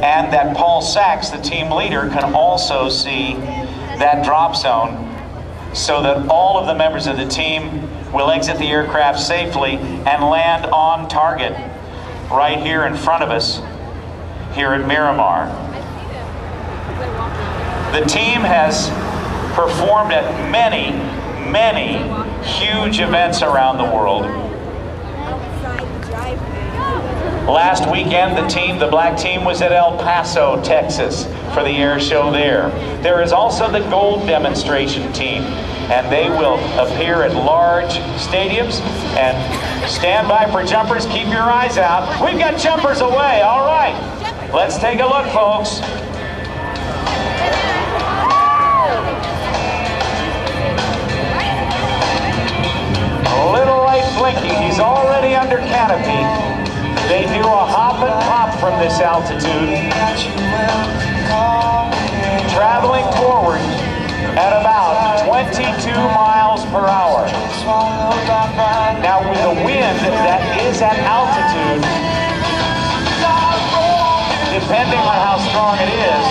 and that Paul Sachs, the team leader, can also see that drop zone so that all of the members of the team will exit the aircraft safely and land on target right here in front of us here at Miramar. The team has performed at many huge events around the world. Last weekend, the black team was at El Paso, Texas for the air show there. There is also the gold demonstration team, and they will appear at large stadiums. And stand by for jumpers, keep your eyes out. We've got jumpers away, all right. Let's take a look, folks. A little light blinking, he's already under canopy. They do a hop and pop from this altitude, traveling forward at about 22 miles per hour. Now with the wind that is at altitude, depending on how strong it is,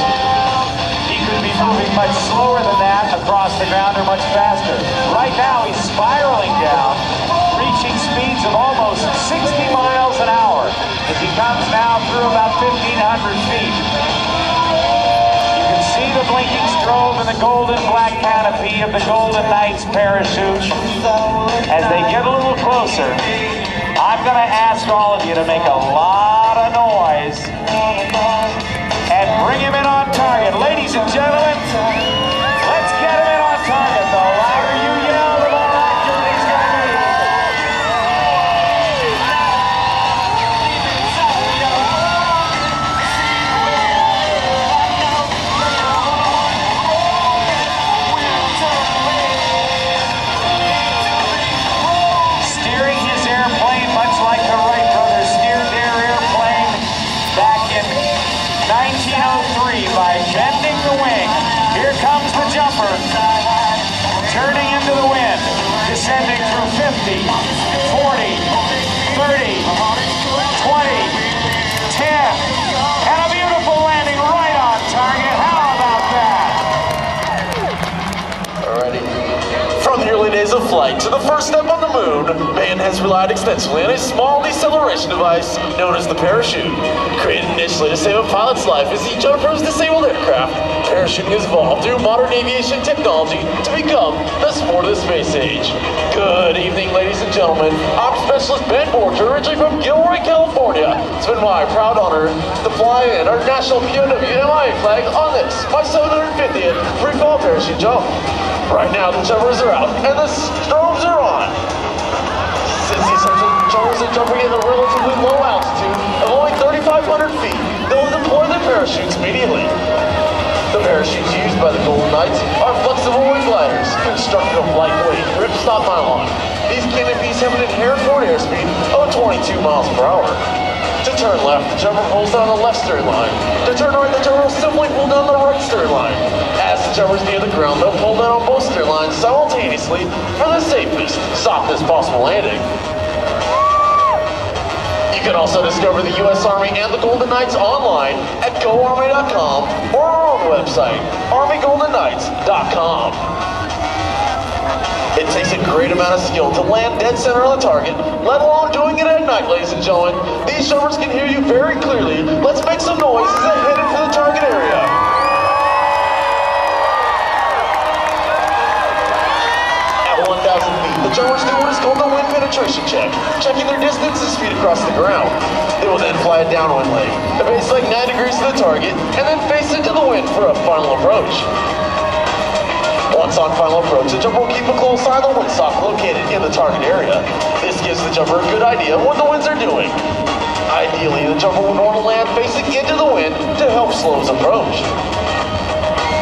he could be moving much slower than that across the ground or much faster. Right now he's spiraling down, reaching speeds of almost 60 miles an hour as he comes now through about 1,500 feet. You can see the blinking strobe and the golden black canopy of the Golden Knights parachute. As they get a little closer, I'm going to ask all of you to make a lot of noise and bring him in on target. Ladies and gentlemen, let's get him in on target. The louder you yell, the more accurate he's going to be. Steering his airplane much like the Wright brothers steered their airplane back in 1903 by bending the wing. Here comes the jumper, turning into the wind, descending through 50, 40, 30, 20, 10, and a beautiful landing right on target. How about that? Alrighty. From the early days of flight to the first step on the moon, man has relied extensively on a small deceleration device known as the parachute. Created initially to save a pilot's life as he jumped from his disabled aircraft, parachuting has evolved through modern aviation technology to become the sport of the space age. Good evening, ladies and gentlemen. I'm Specialist Ben Borger, originally from Gilroy, California. It's been my proud honor to fly in our national POW/MIA flag on this, my 750th free fall parachute jump. Right now, the jumpers are out and the strobes are on. Since these jumpers are jumping at a relatively low altitude of only 3,500 feet, they'll deploy their parachutes immediately. The parachutes used by the Golden Knights are flexible wing gliders, constructed of lightweight ripstop nylon. These canopies have an inherent forward airspeed of 22 miles per hour. To turn left, the jumper pulls down the left steering line. To turn right, the jumper will simply pull down the right steering line. As the jumper's near the ground, they'll pull down on both steering lines simultaneously for the safest, softest possible landing. You can also discover the U.S. Army and the Golden Knights online at GoArmy.com or our own website, ArmyGoldenKnights.com. It takes a great amount of skill to land dead center on the target, let alone doing it at night, ladies and gentlemen. These jumpers can hear you very clearly. Let's make some noise as they head into the target area. At 1,000 feet, the jumpers do what is called the wind penetration check, checking their distance and speed across the ground. They will then fly a downwind leg, a base like 9 degrees to the target, and then face into the wind for a final approach. Once on final approach, the jumper will keep a close eye on the windsock located in the target area. This gives the jumper a good idea of what the winds are doing. Ideally, the jumper would want to land facing into the wind to help slow his approach.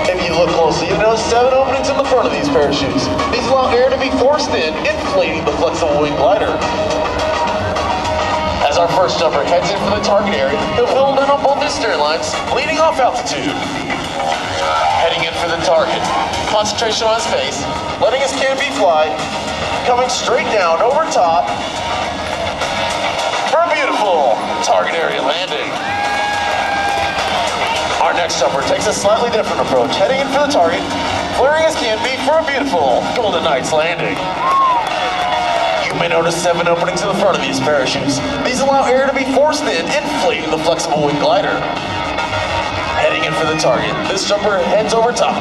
If you look closely, you'll notice 7 openings in the front of these parachutes. These allow air to be forced in, inflating the flexible wing glider. As our first jumper heads in for the target area, he'll hold in on both his steering lines, leading off altitude. Heading in for the target. Concentration on his face, letting his canopy fly, coming straight down over top for a beautiful target area landing. next jumper takes a slightly different approach, heading in for the target, flaring as can be for a beautiful Golden Knights landing. You may notice 7 openings in the front of these parachutes. These allow air to be forced in, inflating the flexible wing glider. Heading in for the target, this jumper heads over top.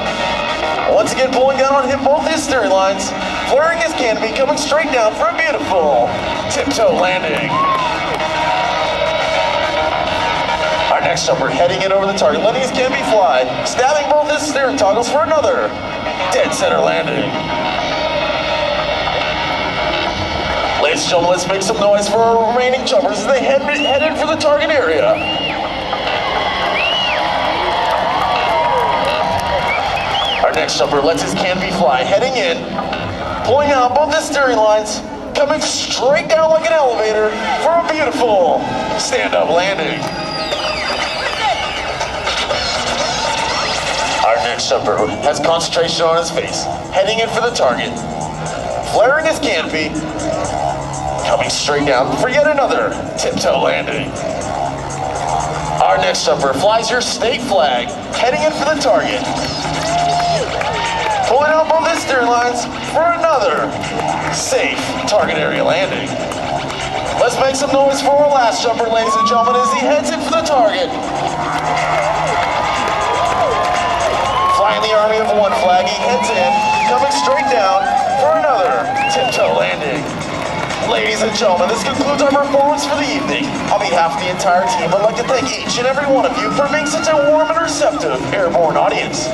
Once again pulling down on him both his steering lines, flaring his canopy, coming straight down for a beautiful tiptoe landing. Our next jumper heading in over the target, letting his canopy fly, stabbing both his steering toggles for another dead center landing. Ladies and gentlemen, let's make some noise for our remaining jumpers as they head in for the target area. Our next jumper lets his canopy fly, heading in, pulling out both his steering lines, coming straight down like an elevator for a beautiful stand-up landing. Our next jumper has concentration on his face, heading in for the target, flaring his canopy, coming straight down for yet another tiptoe landing. Our next jumper flies your state flag, heading in for the target, pulling out both his steering lines for another safe target area landing. Let's make some noise for our last jumper, ladies and gentlemen, as he heads in for the target. Flying the Army of One flag, he heads in, coming straight down for another tiptoe landing. Ladies and gentlemen, this concludes our performance for the evening. On behalf of the entire team, I'd like to thank each and every one of you for being such a warm and receptive airborne audience.